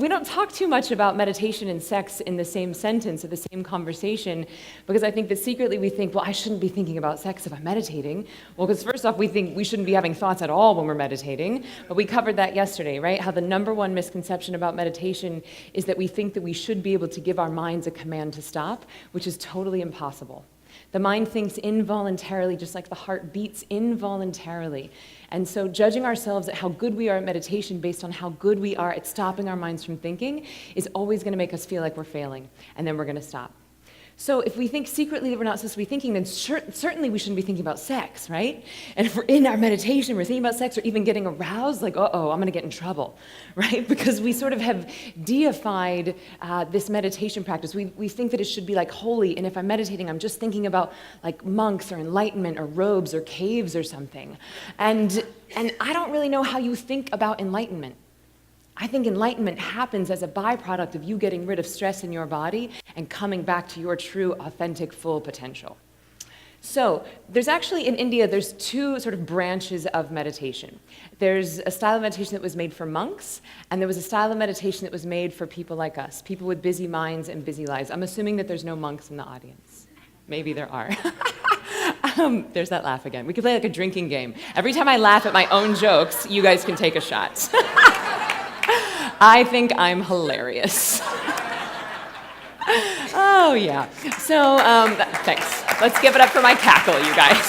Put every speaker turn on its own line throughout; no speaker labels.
don't talk too much about meditation and sex in the same sentence or the same conversation, because I think that secretly we think, well, I shouldn't be thinking about sex if I'm meditating. Well, because first off, we think we shouldn't be having thoughts at all when we're meditating. But we covered that yesterday, right? How the number one misconception about meditation is that we think that we should be able to give our minds a command to stop, which is totally impossible. The mind thinks involuntarily, just like the heart beats involuntarily. And so judging ourselves at how good we are at meditation based on how good we are at stopping our minds from thinking is always going to make us feel like we're failing, and then we're going to stop. So if we think secretly that we're not supposed to be thinking, then certainly we shouldn't be thinking about sex, right? And if we're in our meditation, we're thinking about sex or even getting aroused, like, uh-oh, I'm going to get in trouble, right? Because we sort of have deified this meditation practice. We think that it should be like holy, and if I'm meditating, I'm just thinking about like monks or enlightenment or robes or caves or something. And I don't really know how you think about enlightenment. I think enlightenment happens as a byproduct of you getting rid of stress in your body and coming back to your true, authentic, full potential. So there's actually, in India, there's two sort of branches of meditation. There's a style of meditation that was made for monks, and there was a style of meditation that was made for people like us, people with busy minds and busy lives. I'm assuming that there's no monks in the audience. Maybe there are. There's that laugh again. We could play like a drinking game. Every time I laugh at my own jokes, you guys can take a shot. I think I'm hilarious. Oh, yeah. So, thanks. Let's give it up for my cackle, you guys.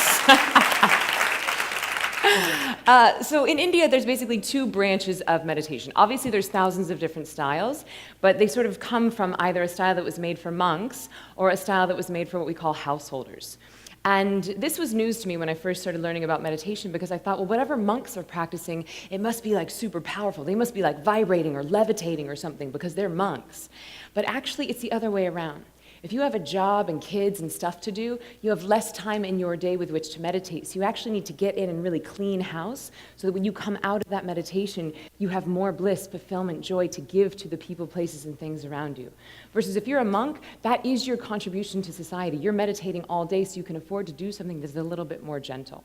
So in India, there's basically two branches of meditation. Obviously, there's thousands of different styles, but they sort of come from either a style that was made for monks or a style that was made for what we call householders. And this was news to me when I first started learning about meditation, because I thought, well, whatever monks are practicing, it must be like super powerful. They must be like vibrating or levitating or something because they're monks. But actually, it's the other way around. If you have a job and kids and stuff to do, you have less time in your day with which to meditate. So you actually need to get in and really clean house so that when you come out of that meditation, you have more bliss, fulfillment, joy to give to the people, places, and things around you. Versus if you're a monk, that is your contribution to society. You're meditating all day so you can afford to do something that's a little bit more gentle.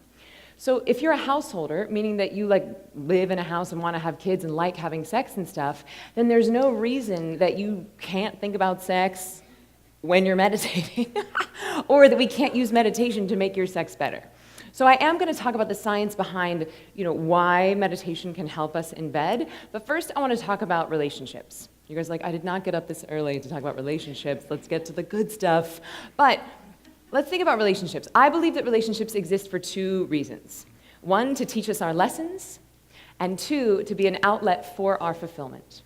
So if you're a householder, meaning that you like live in a house and want to have kids and like having sex and stuff, then there's no reason that you can't think about sex when you're meditating, or that we can't use meditation to make your sex better. So I am going to talk about the science behind, why meditation can help us in bed. But first, I want to talk about relationships. You guys are like, I did not get up this early to talk about relationships. Let's get to the good stuff. But let's think about relationships. I believe that relationships exist for two reasons. One, to teach us our lessons, and two, to be an outlet for our fulfillment.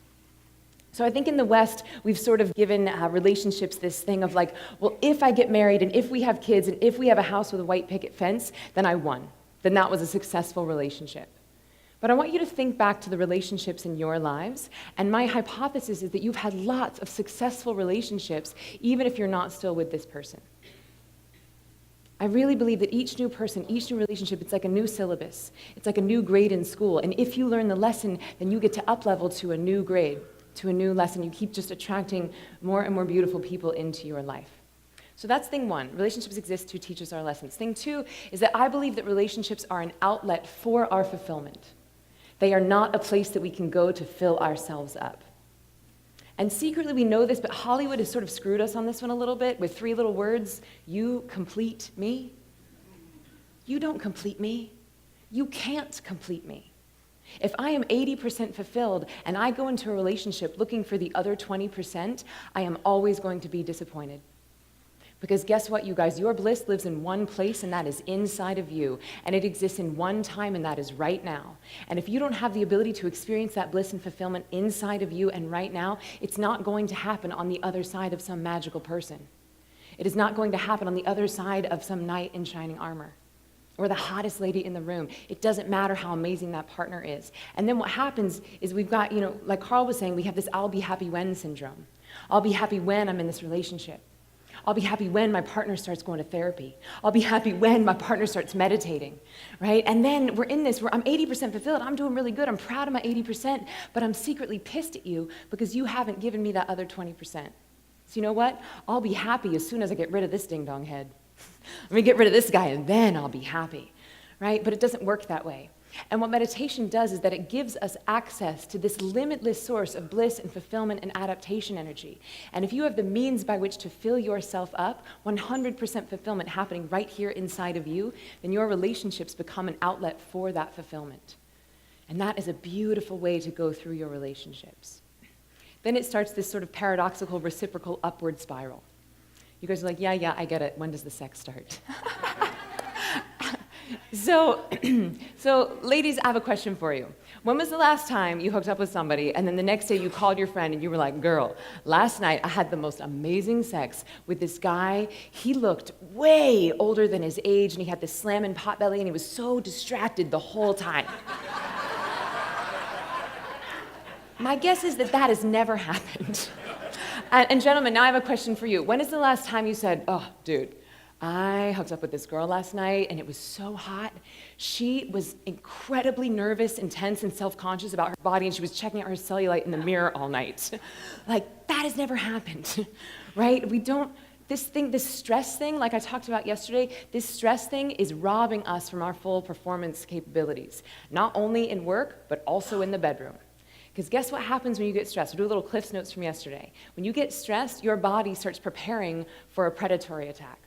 So I think in the West, we've sort of given relationships this thing of like, well, if I get married and if we have kids and if we have a house with a white picket fence, then I won. Then that was a successful relationship. But I want you to think back to the relationships in your lives, and my hypothesis is that you've had lots of successful relationships, even if you're not still with this person. I really believe that each new person, each new relationship, it's like a new syllabus. It's like a new grade in school, and if you learn the lesson, then you get to up-level to a new grade, to a new lesson. You keep just attracting more and more beautiful people into your life. So that's thing one. Relationships exist to teach us our lessons. Thing two is that I believe that relationships are an outlet for our fulfillment. They are not a place that we can go to fill ourselves up. And secretly we know this, but Hollywood has sort of screwed us on this one a little bit with three little words: you complete me. You don't complete me. You can't complete me. If I am 80% fulfilled and I go into a relationship looking for the other 20%, I am always going to be disappointed. Because guess what, you guys? Your bliss lives in one place, and that is inside of you. And it exists in one time, and that is right now. And if you don't have the ability to experience that bliss and fulfillment inside of you and right now, it's not going to happen on the other side of some magical person. It is not going to happen on the other side of some knight in shining armor, or the hottest lady in the room. It doesn't matter how amazing that partner is. And then what happens is we've got, like Carl was saying, we have this I'll be happy when syndrome. I'll be happy when I'm in this relationship. I'll be happy when my partner starts going to therapy. I'll be happy when my partner starts meditating, right? And then we're in this where I'm 80% fulfilled. I'm doing really good. I'm proud of my 80%, but I'm secretly pissed at you because you haven't given me that other 20%. So you know what? I'll be happy as soon as I get rid of this ding-dong head. Let me get rid of this guy and then I'll be happy, right? But it doesn't work that way. And what meditation does is that it gives us access to this limitless source of bliss and fulfillment and adaptation energy. And if you have the means by which to fill yourself up, 100% fulfillment happening right here inside of you, then your relationships become an outlet for that fulfillment. And that is a beautiful way to go through your relationships. Then it starts this sort of paradoxical, reciprocal upward spiral. You guys are like, yeah, I get it. When does the sex start? So ladies, I have a question for you. When was the last time you hooked up with somebody and then the next day you called your friend and you were like, girl, last night I had the most amazing sex with this guy. He looked way older than his age and he had this slamming pot belly and he was so distracted the whole time. My guess is that has never happened. And gentlemen, now I have a question for you. When is the last time you said, oh, dude, I hooked up with this girl last night, and it was so hot. She was incredibly nervous and tense and self-conscious about her body, and she was checking out her cellulite in the mirror all night. Like, that has never happened, right? This stress thing, like I talked about yesterday, this stress thing is robbing us from our full performance capabilities, not only in work, but also in the bedroom. Because guess what happens when you get stressed? We'll do a little Cliff's Notes from yesterday. When you get stressed, your body starts preparing for a predatory attack.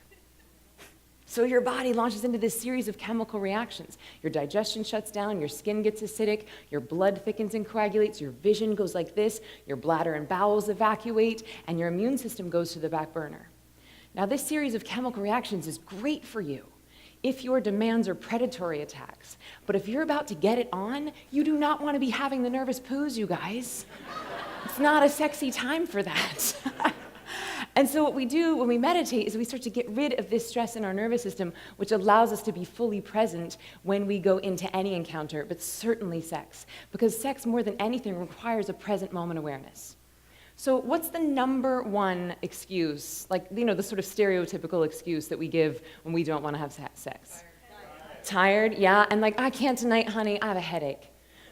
So your body launches into this series of chemical reactions. Your digestion shuts down, your skin gets acidic, your blood thickens and coagulates, your vision goes like this, your bladder and bowels evacuate, and your immune system goes to the back burner. Now, this series of chemical reactions is great for you if your demands are predatory attacks. But if you're about to get it on, you do not want to be having the nervous poos, you guys. It's not a sexy time for that. And so what we do when we meditate is we start to get rid of this stress in our nervous system, which allows us to be fully present when we go into any encounter, but certainly sex. Because sex, more than anything, requires a present moment awareness. So what's the number one excuse, like, the sort of stereotypical excuse that we give when we don't want to have sex? Tired, yeah, and like, I can't tonight, honey, I have a headache.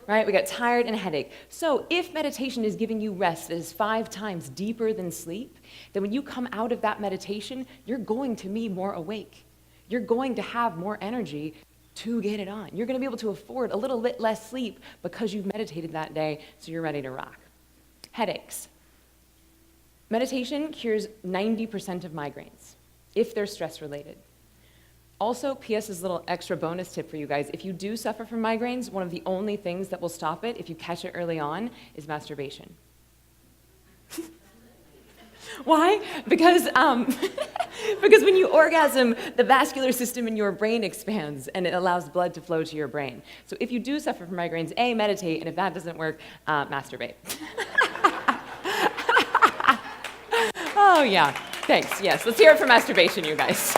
Right? We got tired and a headache. So if meditation is giving you rest that is 5 times deeper than sleep, then when you come out of that meditation, you're going to be more awake. You're going to have more energy to get it on. You're going to be able to afford a little bit less sleep because you've meditated that day, so you're ready to rock. Headaches. Meditation cures 90% of migraines, if they're stress-related. Also, P.S. is a little extra bonus tip for you guys. If you do suffer from migraines, one of the only things that will stop it, if you catch it early on, is masturbation. Why? Because when you orgasm, the vascular system in your brain expands, and it allows blood to flow to your brain. So if you do suffer from migraines, A, meditate, and if that doesn't work, masturbate. Oh, yeah. Thanks. Yes. Let's hear it for masturbation, you guys.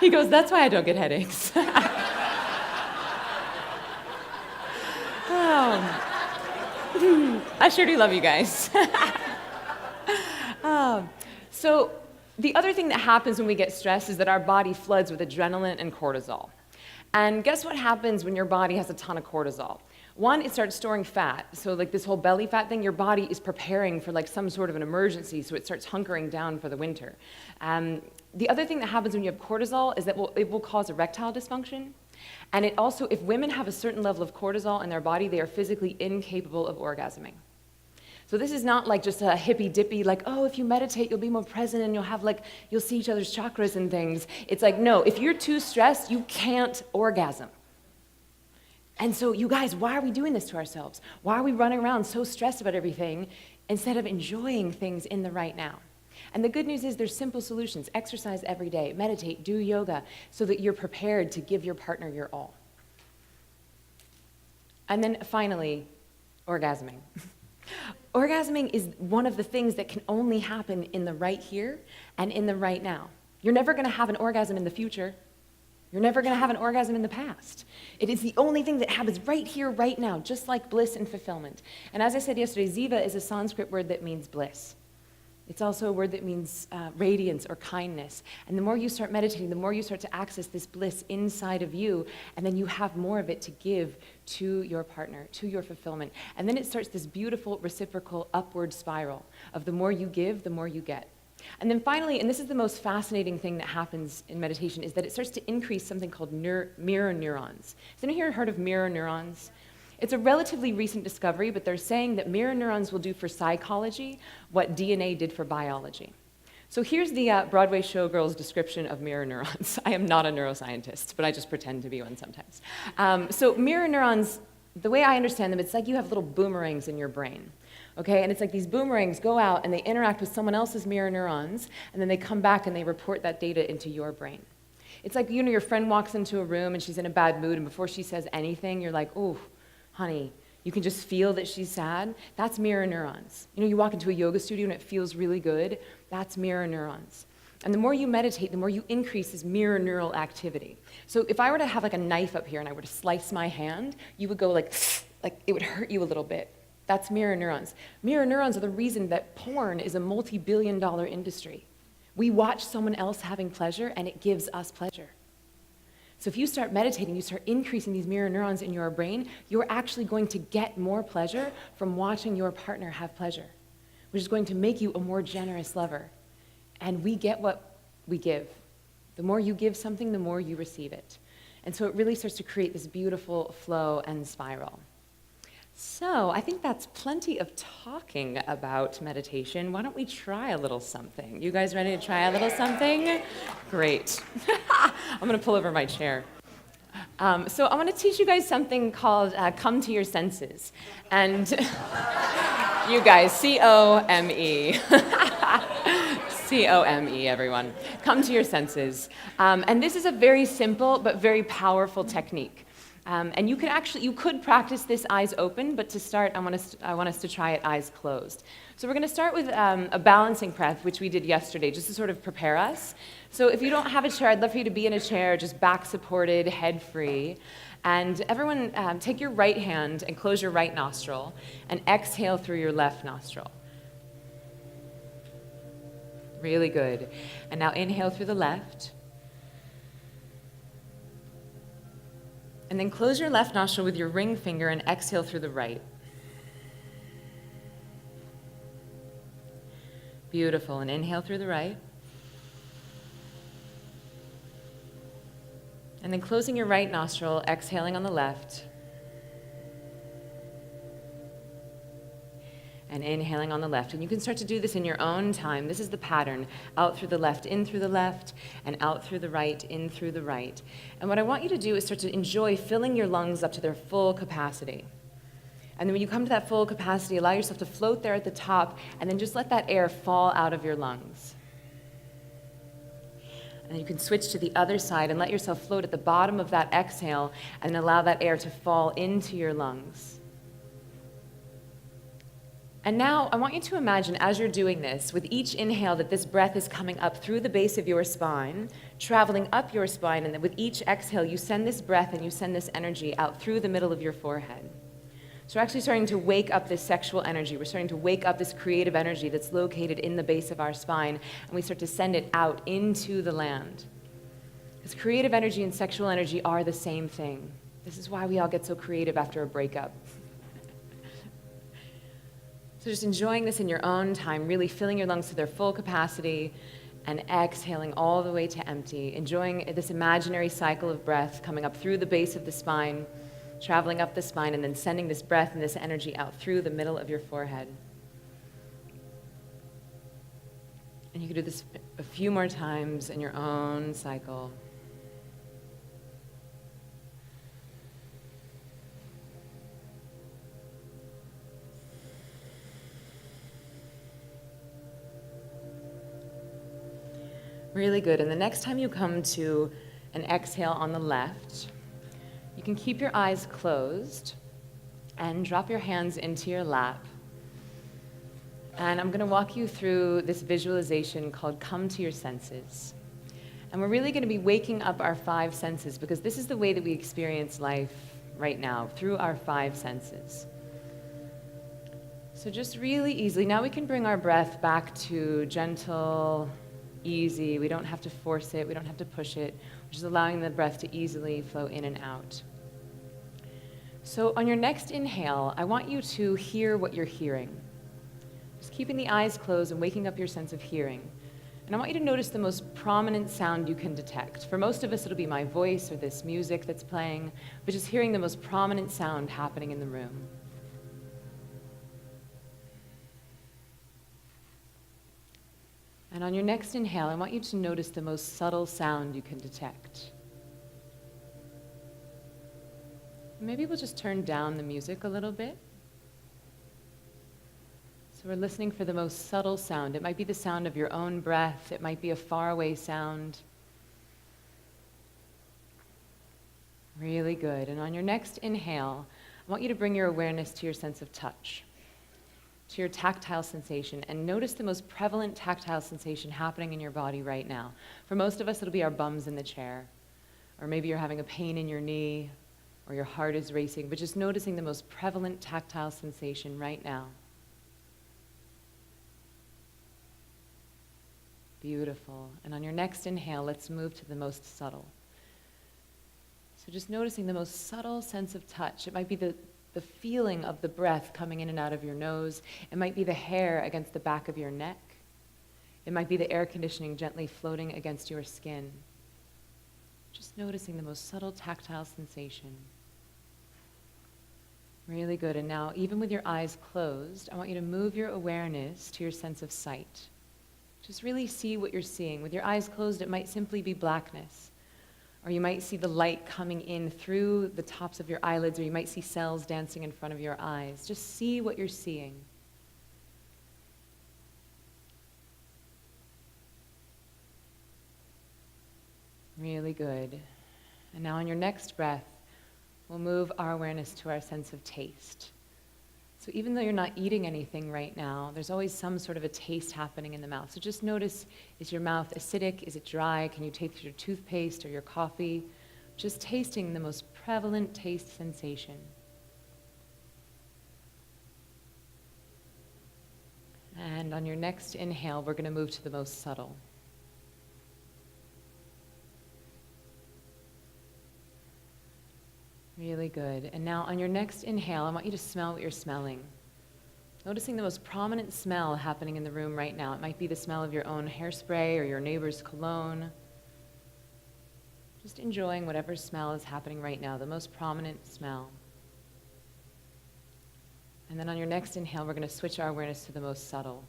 He goes, that's why I don't get headaches. I sure do love you guys. So the other thing that happens when we get stressed is that our body floods with adrenaline and cortisol. And guess what happens when your body has a ton of cortisol? One, it starts storing fat. So like this whole belly fat thing, your body is preparing for like some sort of an emergency, so it starts hunkering down for the winter. The other thing that happens when you have cortisol is that it will cause erectile dysfunction. And it also, if women have a certain level of cortisol in their body, they are physically incapable of orgasming. So this is not like just a hippy-dippy, like, oh, if you meditate, you'll be more present and you'll see each other's chakras and things. It's like, no, if you're too stressed, you can't orgasm. And so, you guys, why are we doing this to ourselves? Why are we running around so stressed about everything instead of enjoying things in the right now? And the good news is there's simple solutions. Exercise every day, meditate, do yoga, so that you're prepared to give your partner your all. And then finally, orgasming. Orgasming is one of the things that can only happen in the right here and in the right now. You're never going to have an orgasm in the future. You're never going to have an orgasm in the past. It is the only thing that happens right here, right now, just like bliss and fulfillment. And as I said yesterday, Ziva is a Sanskrit word that means bliss. It's also a word that means radiance or kindness. And the more you start meditating, the more you start to access this bliss inside of you, and then you have more of it to give to your partner, to your fulfillment. And then it starts this beautiful reciprocal upward spiral of the more you give, the more you get. And then finally, and this is the most fascinating thing that happens in meditation, is that it starts to increase something called mirror neurons. Has anyone here heard of mirror neurons? It's a relatively recent discovery, but they're saying that mirror neurons will do for psychology what DNA did for biology. So here's the Broadway showgirl's description of mirror neurons. I am not a neuroscientist, but I just pretend to be one sometimes. So mirror neurons, the way I understand them, it's like you have little boomerangs in your brain. Okay, and it's like these boomerangs go out and they interact with someone else's mirror neurons, and then they come back and they report that data into your brain. It's like, you know, your friend walks into a room and she's in a bad mood, and before she says anything, you're like, "Ooh, honey," you can just feel that she's sad. That's mirror neurons. You know, you walk into a yoga studio and it feels really good. That's mirror neurons. And the more you meditate, the more you increase this mirror neural activity. So if I were to have like a knife up here and I were to slice my hand, you would go like it would hurt you a little bit. That's mirror neurons. Mirror neurons are the reason that porn is a multi-billion-dollar industry. We watch someone else having pleasure and it gives us pleasure. So if you start meditating, you start increasing these mirror neurons in your brain, you're actually going to get more pleasure from watching your partner have pleasure, which is going to make you a more generous lover. And we get what we give. The more you give something, the more you receive it. And so it really starts to create this beautiful flow and spiral. So I think that's plenty of talking about meditation. Why don't we try a little something? You guys ready to try a little something? Great. I'm going to pull over my chair. So I want to teach you guys something called Come to Your Senses. And you guys, C-O-M-E. C-O-M-E, everyone. Come to your senses. And this is a very simple but very powerful technique. And you could practice this eyes open, but to start, I want us to try it eyes closed. So we're going to start with a balancing breath, which we did yesterday, just to sort of prepare us. So if you don't have a chair, I'd love for you to be in a chair, just back supported, head free. And everyone, take your right hand and close your right nostril, and exhale through your left nostril. Really good. And now inhale through the left. And then close your left nostril with your ring finger and exhale through the right. Beautiful. And inhale through the right. And then closing your right nostril, exhaling on the left. And inhaling on the left. And you can start to do this in your own time. This is the pattern. Out through the left, in through the left, and out through the right, in through the right. And what I want you to do is start to enjoy filling your lungs up to their full capacity. And then when you come to that full capacity, allow yourself to float there at the top, and then just let that air fall out of your lungs. And then you can switch to the other side and let yourself float at the bottom of that exhale, and allow that air to fall into your lungs. And now I want you to imagine as you're doing this, with each inhale, that this breath is coming up through the base of your spine, traveling up your spine, and then with each exhale, you send this breath and you send this energy out through the middle of your forehead. So we're actually starting to wake up this sexual energy. We're starting to wake up this creative energy that's located in the base of our spine, and we start to send it out into the land. Because creative energy and sexual energy are the same thing. This is why we all get so creative after a breakup. So just enjoying this in your own time, really filling your lungs to their full capacity and exhaling all the way to empty, enjoying this imaginary cycle of breath coming up through the base of the spine, traveling up the spine, and then sending this breath and this energy out through the middle of your forehead. And you can do this a few more times in your own cycle. Really good. And the next time you come to an exhale on the left, you can keep your eyes closed and drop your hands into your lap. And I'm going to walk you through this visualization called Come to Your Senses. And we're really going to be waking up our 5 senses, because this is the way that we experience life right now, through our 5 senses. So just really easily, now we can bring our breath back to gentle, easy. We don't have to force it, we don't have to push it. We're just allowing the breath to easily flow in and out. So on your next inhale, I want you to hear what you're hearing. Just keeping the eyes closed and waking up your sense of hearing. And I want you to notice the most prominent sound you can detect. For most of us, it'll be my voice or this music that's playing, but just hearing the most prominent sound happening in the room. And on your next inhale, I want you to notice the most subtle sound you can detect. Maybe we'll just turn down the music a little bit. So we're listening for the most subtle sound. It might be the sound of your own breath. It might be a faraway sound. Really good. And on your next inhale, I want you to bring your awareness to your sense of touch, to your tactile sensation, and notice the most prevalent tactile sensation happening in your body right now. For most of us, it'll be our bums in the chair, or maybe you're having a pain in your knee, or your heart is racing, but just noticing the most prevalent tactile sensation right now. Beautiful. And on your next inhale, let's move to the most subtle. So just noticing the most subtle sense of touch. It might be the feeling of the breath coming in and out of your nose. It might be the hair against the back of your neck. It might be the air conditioning gently floating against your skin. Just noticing the most subtle tactile sensation. Really good. And now, even with your eyes closed, I want you to move your awareness to your sense of sight. Just really see what you're seeing. With your eyes closed, it might simply be blackness. Or you might see the light coming in through the tops of your eyelids, or you might see cells dancing in front of your eyes. Just see what you're seeing. Really good. And now on your next breath, we'll move our awareness to our sense of taste. So even though you're not eating anything right now, there's always some sort of a taste happening in the mouth. So just notice, is your mouth acidic? Is it dry? Can you taste your toothpaste or your coffee? Just tasting the most prevalent taste sensation. And on your next inhale, we're going to move to the most subtle. Really good. And now on your next inhale, I want you to smell what you're smelling. Noticing the most prominent smell happening in the room right now. It might be the smell of your own hairspray or your neighbor's cologne. Just enjoying whatever smell is happening right now, the most prominent smell. And then on your next inhale, we're going to switch our awareness to the most subtle.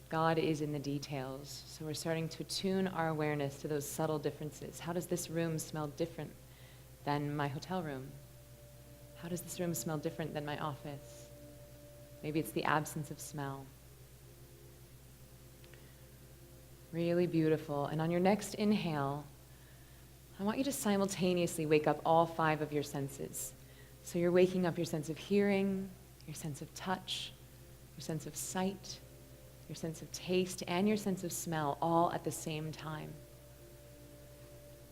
God is in the details. So we're starting to attune our awareness to those subtle differences. How does this room smell different than my hotel room? How does this room smell different than my office? Maybe it's the absence of smell. Really beautiful. And on your next inhale, I want you to simultaneously wake up all 5 of your senses. So you're waking up your sense of hearing, your sense of touch, your sense of sight, your sense of taste, and your sense of smell all at the same time.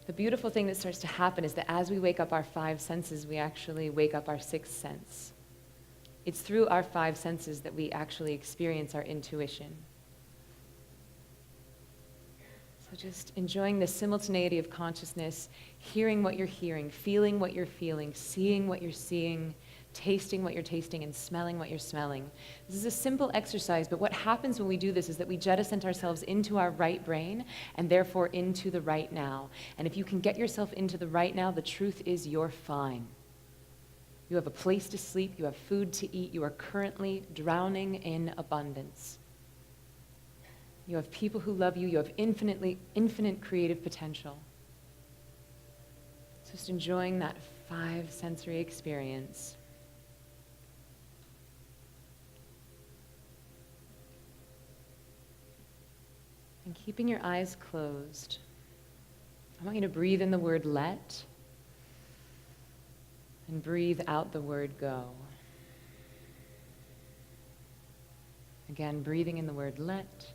The beautiful thing that starts to happen is that as we wake up our 5 senses, we actually wake up our 6th sense. It's through our 5 senses that we actually experience our intuition. So just enjoying the simultaneity of consciousness, hearing what you're hearing, feeling what you're feeling, seeing what you're seeing, tasting what you're tasting, and smelling what you're smelling. This is a simple exercise, but what happens when we do this is that we jettison ourselves into our right brain and therefore into the right now. And if you can get yourself into the right now, the truth is you're fine. You have a place to sleep, you have food to eat, you are currently drowning in abundance. You have people who love you, you have infinite creative potential. Just enjoying that 5 sensory experience. And keeping your eyes closed, I want you to breathe in the word let and breathe out the word go. Again, breathing in the word let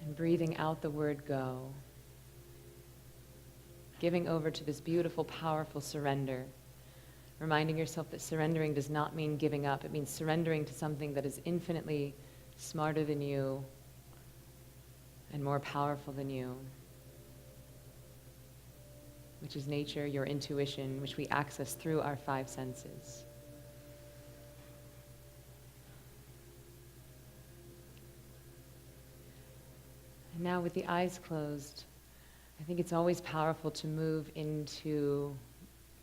and breathing out the word go. Giving over to this beautiful, powerful surrender. reminding yourself that surrendering does not mean giving up. It means surrendering to something that is infinitely smarter than you and more powerful than you, which is nature, your intuition, which we access through our five senses. And now with the eyes closed, I think it's always powerful to move into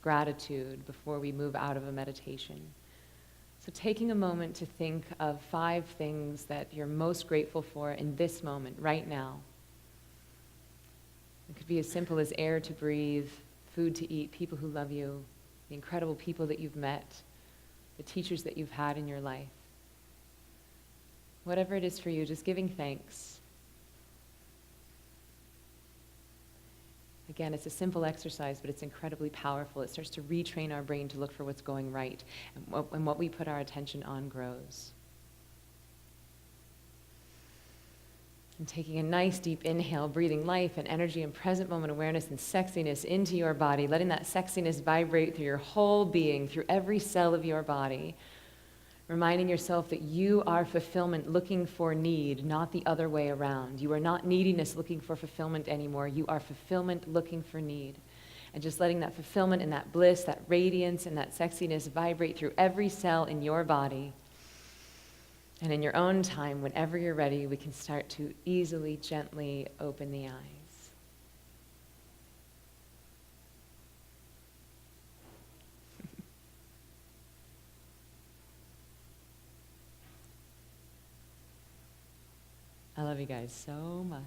gratitude before we move out of a meditation. So taking a moment to think of 5 things that you're most grateful for in this moment, right now. It could be as simple as air to breathe, food to eat, people who love you, the incredible people that you've met, the teachers that you've had in your life. Whatever it is for you, just giving thanks. Again, it's a simple exercise, but it's incredibly powerful. It starts to retrain our brain to look for what's going right, and what we put our attention on grows. And taking a nice deep inhale, breathing life and energy and present moment awareness and sexiness into your body, letting that sexiness vibrate through your whole being, through every cell of your body, reminding yourself that you are fulfillment looking for need, not the other way around. You are not neediness looking for fulfillment anymore. You are fulfillment looking for need. And just letting that fulfillment and that bliss, that radiance and that sexiness vibrate through every cell in your body. And in your own time, whenever you're ready, we can start to easily, gently open the eyes. I love you guys so much.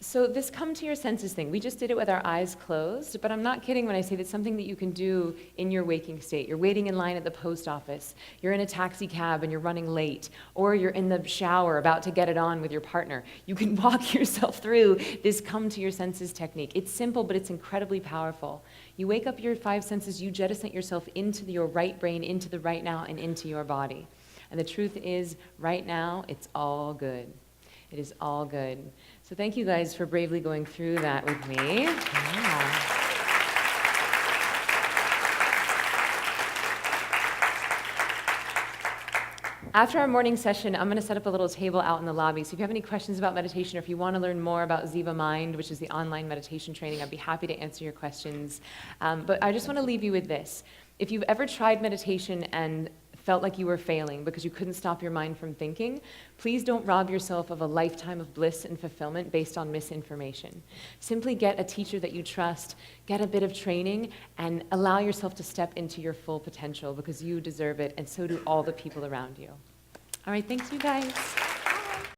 So this come to your senses thing, we just did it with our eyes closed, but I'm not kidding when I say that's something that you can do in your waking state. You're waiting in line at the post office, you're in a taxi cab and you're running late, or you're in the shower about to get it on with your partner. You can walk yourself through this come to your senses technique. It's simple, but it's incredibly powerful. You wake up your 5 senses, you jettison yourself into your right brain, into the right now, and into your body. And the truth is, right now, it's all good. It is all good. So thank you guys for bravely going through that with me. Yeah. After our morning session, I'm going to set up a little table out in the lobby. So if you have any questions about meditation, or if you want to learn more about Ziva Mind, which is the online meditation training, I'd be happy to answer your questions. But I just want to leave you with this. If you've ever tried meditation and felt like you were failing because you couldn't stop your mind from thinking, please don't rob yourself of a lifetime of bliss and fulfillment based on misinformation. Simply get a teacher that you trust, get a bit of training, and allow yourself to step into your full potential, because you deserve it, and so do all the people around you. All right, thanks you guys.